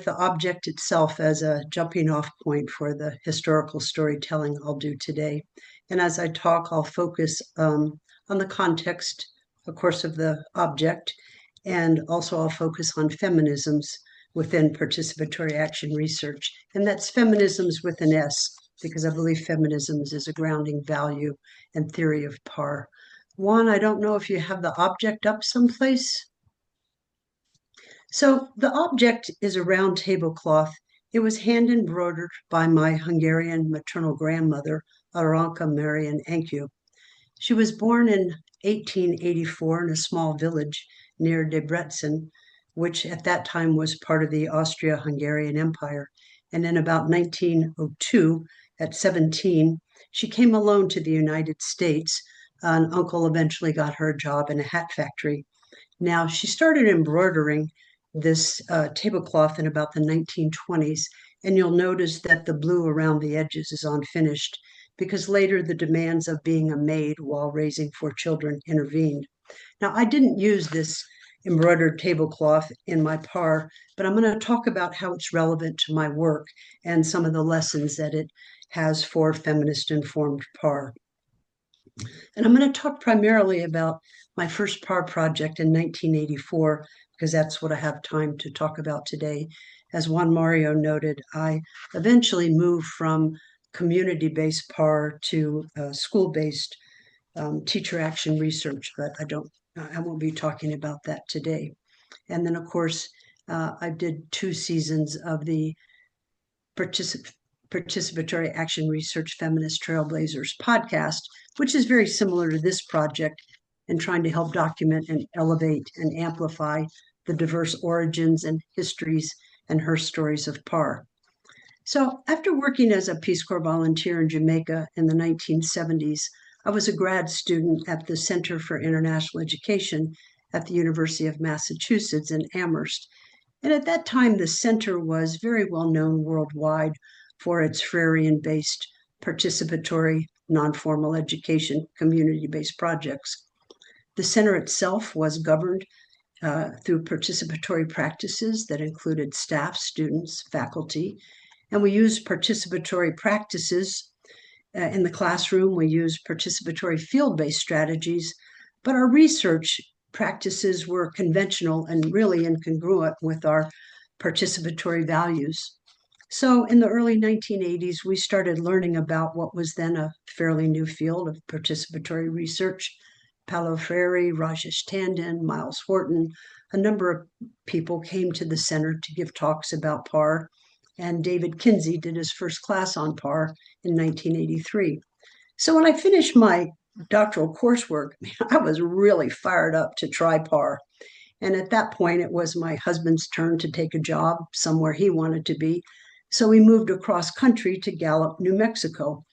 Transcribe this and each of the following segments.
the object itself as a jumping off point for the historical storytelling I'll do today. And as I talk, I'll focus on the context, of course, of the object, and also I'll focus on feminisms within participatory action research. And that's feminisms with an S, because I believe feminisms is a grounding value and theory of PAR. Juan, I don't know if you have the object up someplace. So the object is a round tablecloth. It was hand embroidered by my Hungarian maternal grandmother, Aranka Marian Enkiu. She was born in 1884 in a small village near Debrecen, which at that time was part of the Austria-Hungarian Empire. And in about 1902, at 17, she came alone to the United States. An uncle eventually got her a job in a hat factory. Now, she started embroidering this tablecloth in about the 1920s, and you'll notice that the blue around the edges is unfinished because later the demands of being a maid while raising four children intervened. Now, I didn't use this embroidered tablecloth in my PAR, but I'm going to talk about how it's relevant to my work and some of the lessons that it has for feminist informed PAR. And I'm going to talk primarily about my first PAR project in 1984, because that's what I have time to talk about today. As Juan Mario noted, I eventually moved from community-based PAR to school-based teacher action research, but I won't be talking about that today. And then, of course, I did 2 seasons of the Participatory Action Research Feminist Trailblazers podcast, which is very similar to this project in trying to help document and elevate and amplify the diverse origins and histories and her stories of PAR. So after working as a Peace Corps volunteer in Jamaica in the 1970s, I was a grad student at the Center for International Education at the University of Massachusetts in Amherst. And at that time, the center was very well known worldwide for its Frarian-based participatory non-formal education community-based projects. The center itself was governed through participatory practices that included staff, students, faculty, and we used participatory practices in the classroom. We used participatory field-based strategies, but our research practices were conventional and really incongruent with our participatory values. So in the early 1980s, we started learning about what was then a fairly new field of participatory research. Paulo Freire, Rajesh Tandon, Miles Horton, a number of people came to the center to give talks about PAR, and David Kinsey did his first class on PAR in 1983. So when I finished my doctoral coursework, I was really fired up to try PAR. And at that point, it was my husband's turn to take a job somewhere he wanted to be. So we moved across country to Gallup, New Mexico.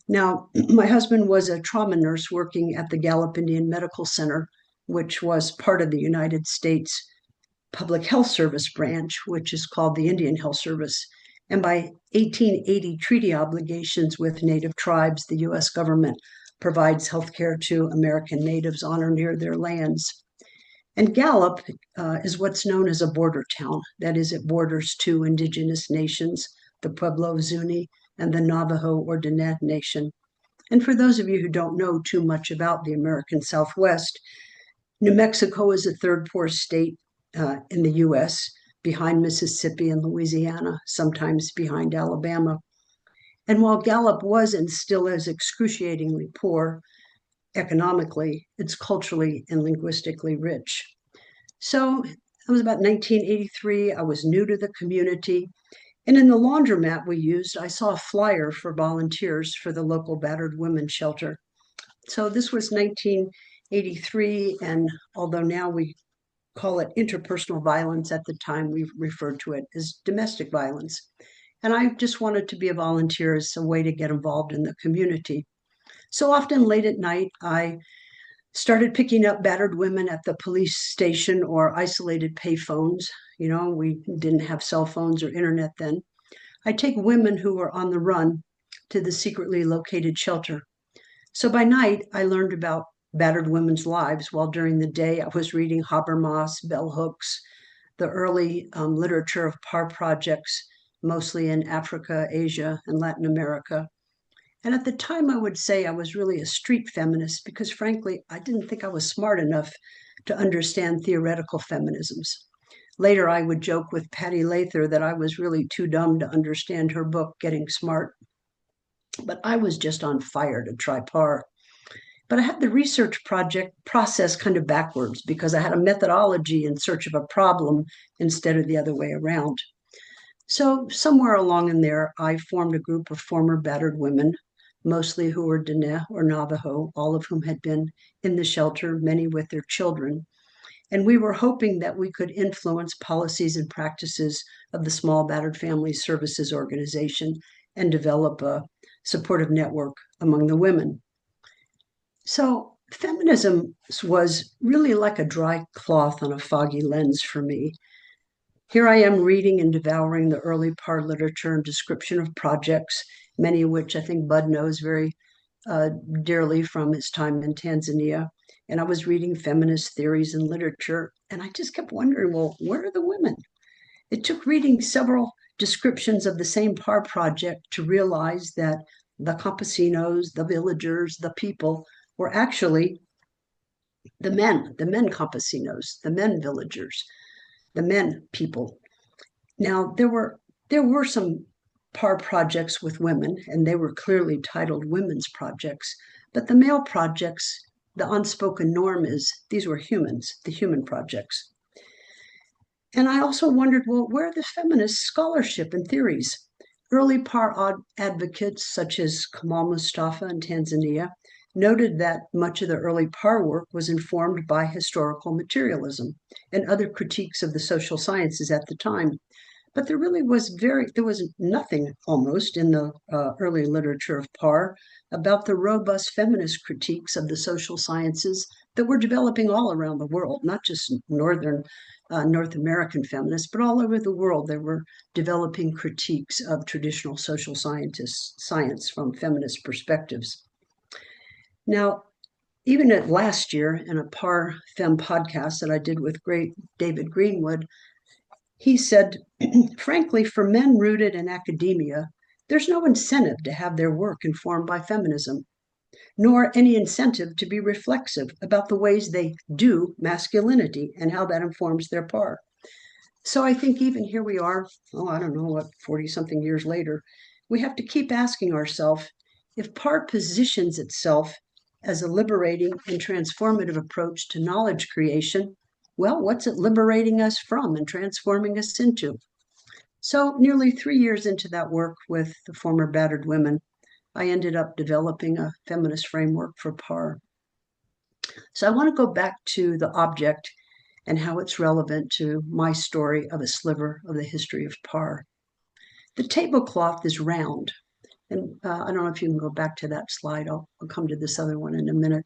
Now, my husband was a trauma nurse working at the Gallup Indian Medical Center, which was part of the United States Public Health Service branch, which is called the Indian Health Service. And by 1880 treaty obligations with Native tribes, the U.S. government provides healthcare to American natives on or near their lands. And Gallup is what's known as a border town. That is, it borders 2 indigenous nations, the Pueblo Zuni and the Navajo or Diné Nation. And for those of you who don't know too much about the American Southwest, New Mexico is the 3rd poorest state in the U.S., behind Mississippi and Louisiana, sometimes behind Alabama. And while Gallup was and still is excruciatingly poor, economically, it's culturally and linguistically rich. So it was about 1983. I was new to the community. And in the laundromat we used, I saw a flyer for volunteers for the local battered women's shelter. So this was 1983. And although now we call it interpersonal violence, at the time we referred to it as domestic violence. And I just wanted to be a volunteer as a way to get involved in the community. So often late at night, I started picking up battered women at the police station or isolated payphones. You know, we didn't have cell phones or internet then. I take women who were on the run to the secretly located shelter. So by night, I learned about battered women's lives, while during the day I was reading Habermas, bell hooks, the early literature of PAR projects, mostly in Africa, Asia, and Latin America. And at the time, I would say I was really a street feminist because, frankly, I didn't think I was smart enough to understand theoretical feminisms. Later, I would joke with Patty Lather that I was really too dumb to understand her book, Getting Smart. But I was just on fire to try PAR. But I had the research project process kind of backwards because I had a methodology in search of a problem instead of the other way around. So somewhere along in there, I formed a group of former battered women, mostly who were Diné or Navajo, all of whom had been in the shelter, many with their children. And we were hoping that we could influence policies and practices of the Small Battered Families Services Organization and develop a supportive network among the women. So feminism was really like a dry cloth on a foggy lens for me. Here I am reading and devouring the early PAR literature and description of projects, many of which I think Bud knows very dearly from his time in Tanzania. And I was reading feminist theories and literature, and I just kept wondering, well, where are the women? It took reading several descriptions of the same PAR project to realize that the campesinos, the villagers, the people were actually the men campesinos, the men villagers, the men people. Now there were some PAR projects with women, and they were clearly titled women's projects, but the male projects, the unspoken norm is these were humans, the human projects. And I also wondered, well, where are the feminist scholarship and theories? Early PAR advocates, such as Kamal Mustafa in Tanzania, noted that much of the early PAR work was informed by historical materialism and other critiques of the social sciences at the time. But there was nothing almost in the early literature of PAR about the robust feminist critiques of the social sciences that were developing all around the world, not just North American feminists, but all over the world. There were developing critiques of traditional social science from feminist perspectives. Now, even at last year in a PAR Fem podcast that I did with great David Greenwood, he said, frankly, for men rooted in academia, there's no incentive to have their work informed by feminism, nor any incentive to be reflexive about the ways they do masculinity and how that informs their PAR. So I think even here we are, I don't know what, 40 something years later, we have to keep asking ourselves if PAR positions itself as a liberating and transformative approach to knowledge creation, well, what's it liberating us from and transforming us into? So nearly 3 years into that work with the former battered women, I ended up developing a feminist framework for PAR. So I want to go back to the object and how it's relevant to my story of a sliver of the history of PAR. The tablecloth is round. And I don't know if you can go back to that slide. I'll come to this other one in a minute.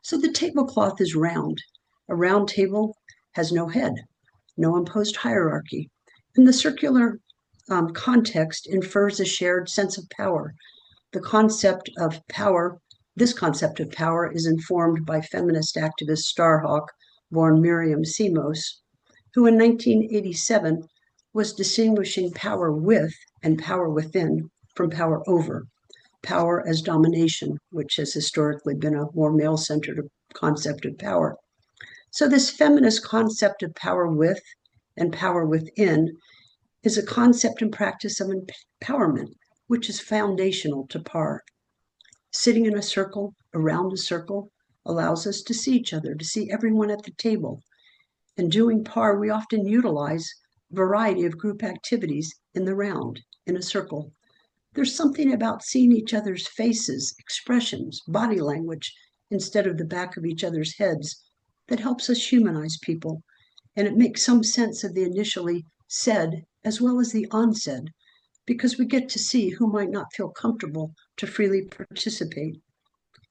So the tablecloth is round. A round table has no head, no imposed hierarchy. And the circular context infers a shared sense of power. The concept of power, this concept of power is informed by feminist activist Starhawk, born Miriam Simos, who in 1987 was distinguishing power with and power within from power over. Power as domination, which has historically been a more male-centered concept of power. So this feminist concept of power with and power within is a concept and practice of empowerment, which is foundational to PAR. Sitting in a circle, around a circle, allows us to see each other, to see everyone at the table. And doing PAR, we often utilize a variety of group activities in the round, in a circle. There's something about seeing each other's faces, expressions, body language, instead of the back of each other's heads, that helps us humanize people. And it makes some sense of the initially said as well as the unsaid, because we get to see who might not feel comfortable to freely participate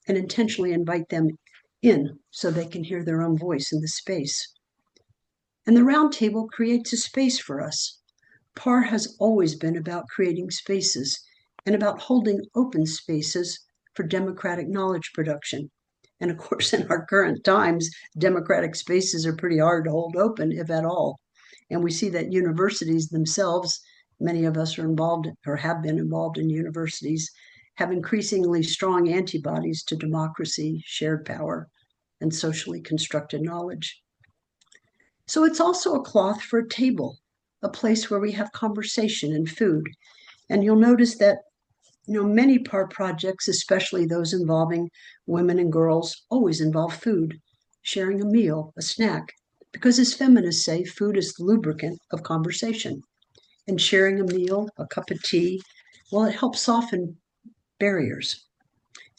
and intentionally invite them in so they can hear their own voice in the space. And the round table creates a space for us. PAR has always been about creating spaces and about holding open spaces for democratic knowledge production. And of course, in our current times, democratic spaces are pretty hard to hold open, if at all. And we see that universities themselves, many of us are involved or have been involved in universities, have increasingly strong antibodies to democracy, shared power, and socially constructed knowledge. So it's also a cloth for a table, a place where we have conversation and food. And you'll notice that many PAR projects, especially those involving women and girls, always involve food, sharing a meal, a snack, because as feminists say, food is the lubricant of conversation. And sharing a meal, a cup of tea, well, it helps soften barriers.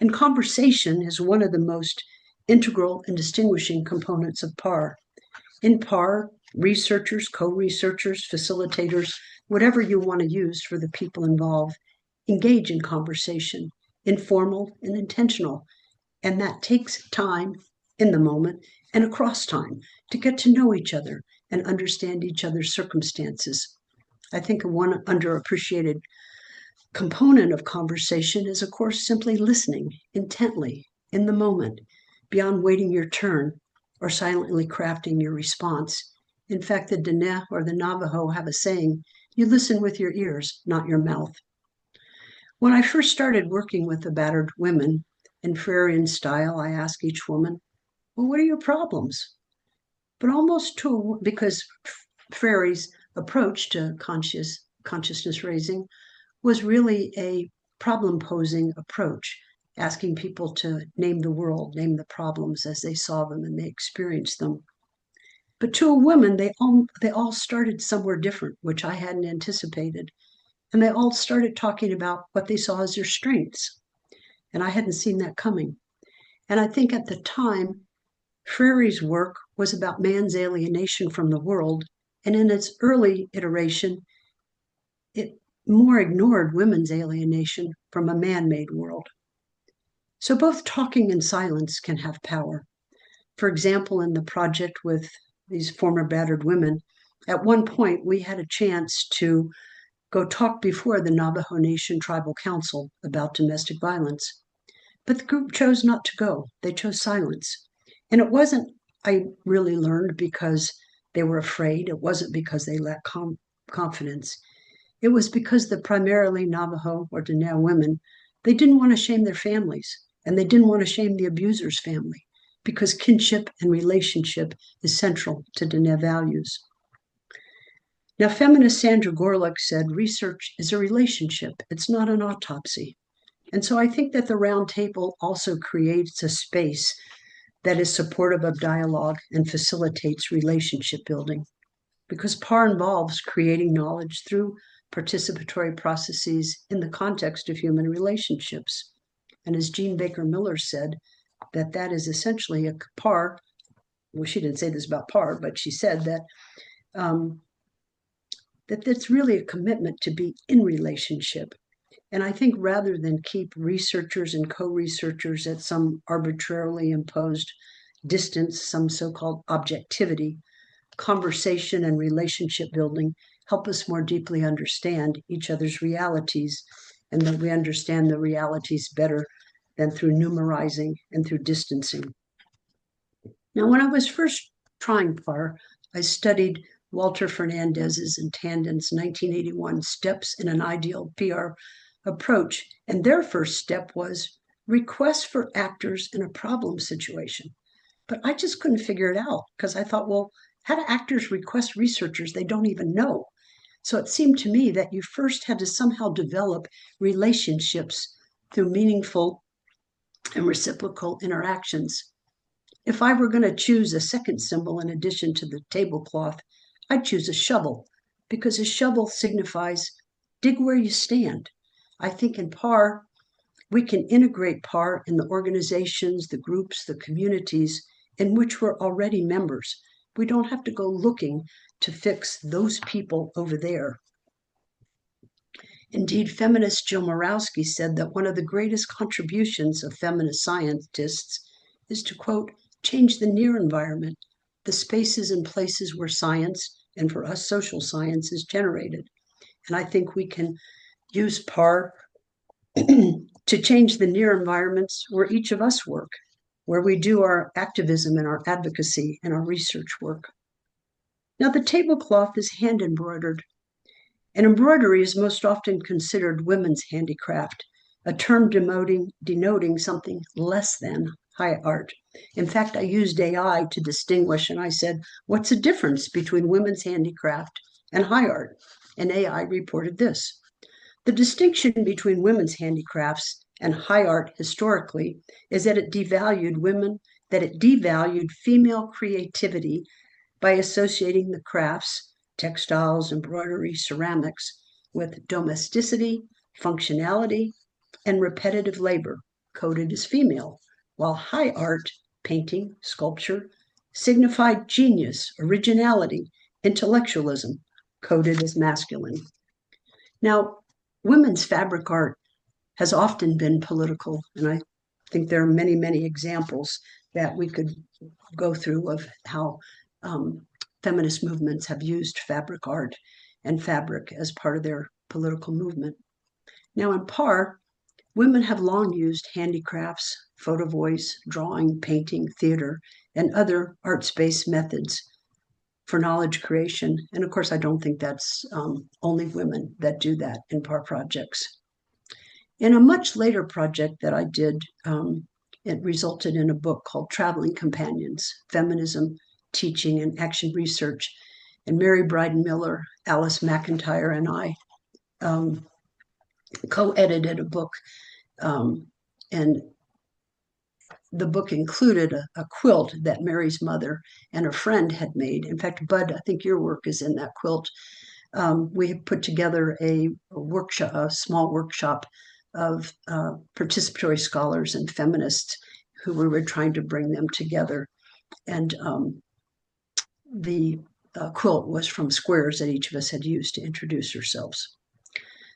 And conversation is one of the most integral and distinguishing components of PAR. In PAR, researchers, co-researchers, facilitators, whatever you want to use for the people involved, engage in conversation, informal and intentional. And that takes time in the moment and across time to get to know each other and understand each other's circumstances. I think one underappreciated component of conversation is, of course, simply listening intently in the moment, beyond waiting your turn or silently crafting your response. In fact, the Diné or the Navajo have a saying, you listen with your ears, not your mouth. When I first started working with the battered women in Freudian style, I asked each woman, well, what are your problems? But because Freire's approach to consciousness raising was really a problem posing approach, asking people to name the world, name the problems as they saw them and they experienced them. But to a woman, they all started somewhere different, which I hadn't anticipated. And they all started talking about what they saw as their strengths. And I hadn't seen that coming. And I think at the time, Freire's work was about man's alienation from the world. And in its early iteration, it more ignored women's alienation from a man-made world. So both talking and silence can have power. For example, in the project with these former battered women, at one point we had a chance to go talk before the Navajo Nation Tribal Council about domestic violence. But the group chose not to go. They chose silence. And it wasn't, I really learned, because they were afraid. It wasn't because they lacked confidence. It was because the primarily Navajo or Diné women, they didn't want to shame their families, and they didn't want to shame the abuser's family, because kinship and relationship is central to Diné values. Now, feminist Sandra Gorelick said, research is a relationship. It's not an autopsy. And so I think that the round table also creates a space that is supportive of dialogue and facilitates relationship building, because PAR involves creating knowledge through participatory processes in the context of human relationships. And as Jean Baker Miller said, that is essentially a PAR. Well, she didn't say this about PAR, but she said that that's really a commitment to be in relationship. And I think rather than keep researchers and co-researchers at some arbitrarily imposed distance, some so-called objectivity, conversation and relationship building help us more deeply understand each other's realities, and that we understand the realities better than through numerizing and through distancing. Now, when I was first trying PAR, I studied Walter Fernandez's and Tandon's 1981 Steps in an Ideal PR approach. And their first step was request for actors in a problem situation. But I just couldn't figure it out, because I thought, well, how do actors request researchers they don't even know? So it seemed to me that you first had to somehow develop relationships through meaningful and reciprocal interactions. If I were going to choose a second symbol in addition to the tablecloth, I'd choose a shovel, because a shovel signifies dig where you stand. I think in PAR, we can integrate PAR in the organizations, the groups, the communities in which we're already members. We don't have to go looking to fix those people over there. Indeed, feminist Jill Morawski said that one of the greatest contributions of feminist scientists is to, quote, change the near environment, the spaces and places where science, and for us, social science, is generated. And I think we can use PAR to change the near environments where each of us work, where we do our activism and our advocacy and our research work. Now, the tablecloth is hand embroidered, and embroidery is most often considered women's handicraft, a term denoting something less than high art. In fact, I used AI to distinguish, and I said, what's the difference between women's handicraft and high art? And AI reported this. The distinction between women's handicrafts and high art historically is that it devalued female creativity by associating the crafts, textiles, embroidery, ceramics, with domesticity, functionality, and repetitive labor, coded as female, while high art, painting, sculpture, signified genius, originality, intellectualism, coded as masculine. Now, women's fabric art has often been political, and I think there are many, many examples that we could go through of how feminist movements have used fabric art and fabric as part of their political movement. Now, in PAR, women have long used handicrafts, photo voice, drawing, painting, theater, and other arts-based methods for knowledge creation. And of course, I don't think that's only women that do that in PAR projects. In a much later project that I did, it resulted in a book called Traveling Companions, Feminism, Teaching, and Action Research. And Mary Bryden Miller, Alice McIntyre, and I co-edited a book. And the book included a quilt that Mary's mother and a friend had made. In fact, Bud, I think your work is in that quilt. We have put together a workshop, a small workshop of participatory scholars and feminists who we were trying to bring them together. And the quilt was from squares that each of us had used to introduce ourselves.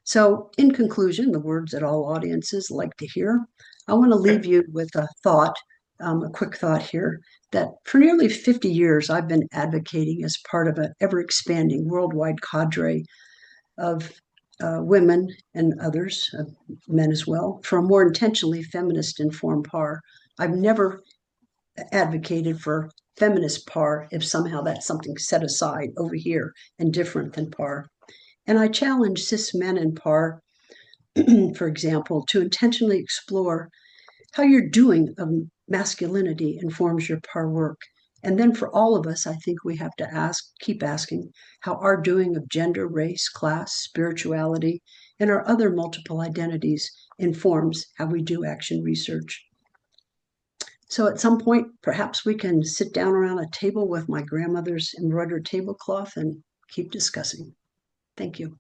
So in conclusion, the words that all audiences like to hear, I want to leave you with a thought, a quick thought here, that for nearly 50 years, I've been advocating as part of an ever-expanding worldwide cadre of women and others, men as well, for a more intentionally feminist informed PAR. I've never advocated for feminist PAR if somehow that's something set aside over here and different than PAR. And I challenge cis men in PAR, for example, to intentionally explore how your doing of masculinity informs your PAR work. And then for all of us, I think we have to keep asking how our doing of gender, race, class, spirituality, and our other multiple identities informs how we do action research. So at some point, perhaps we can sit down around a table with my grandmother's embroidered tablecloth and keep discussing. Thank you.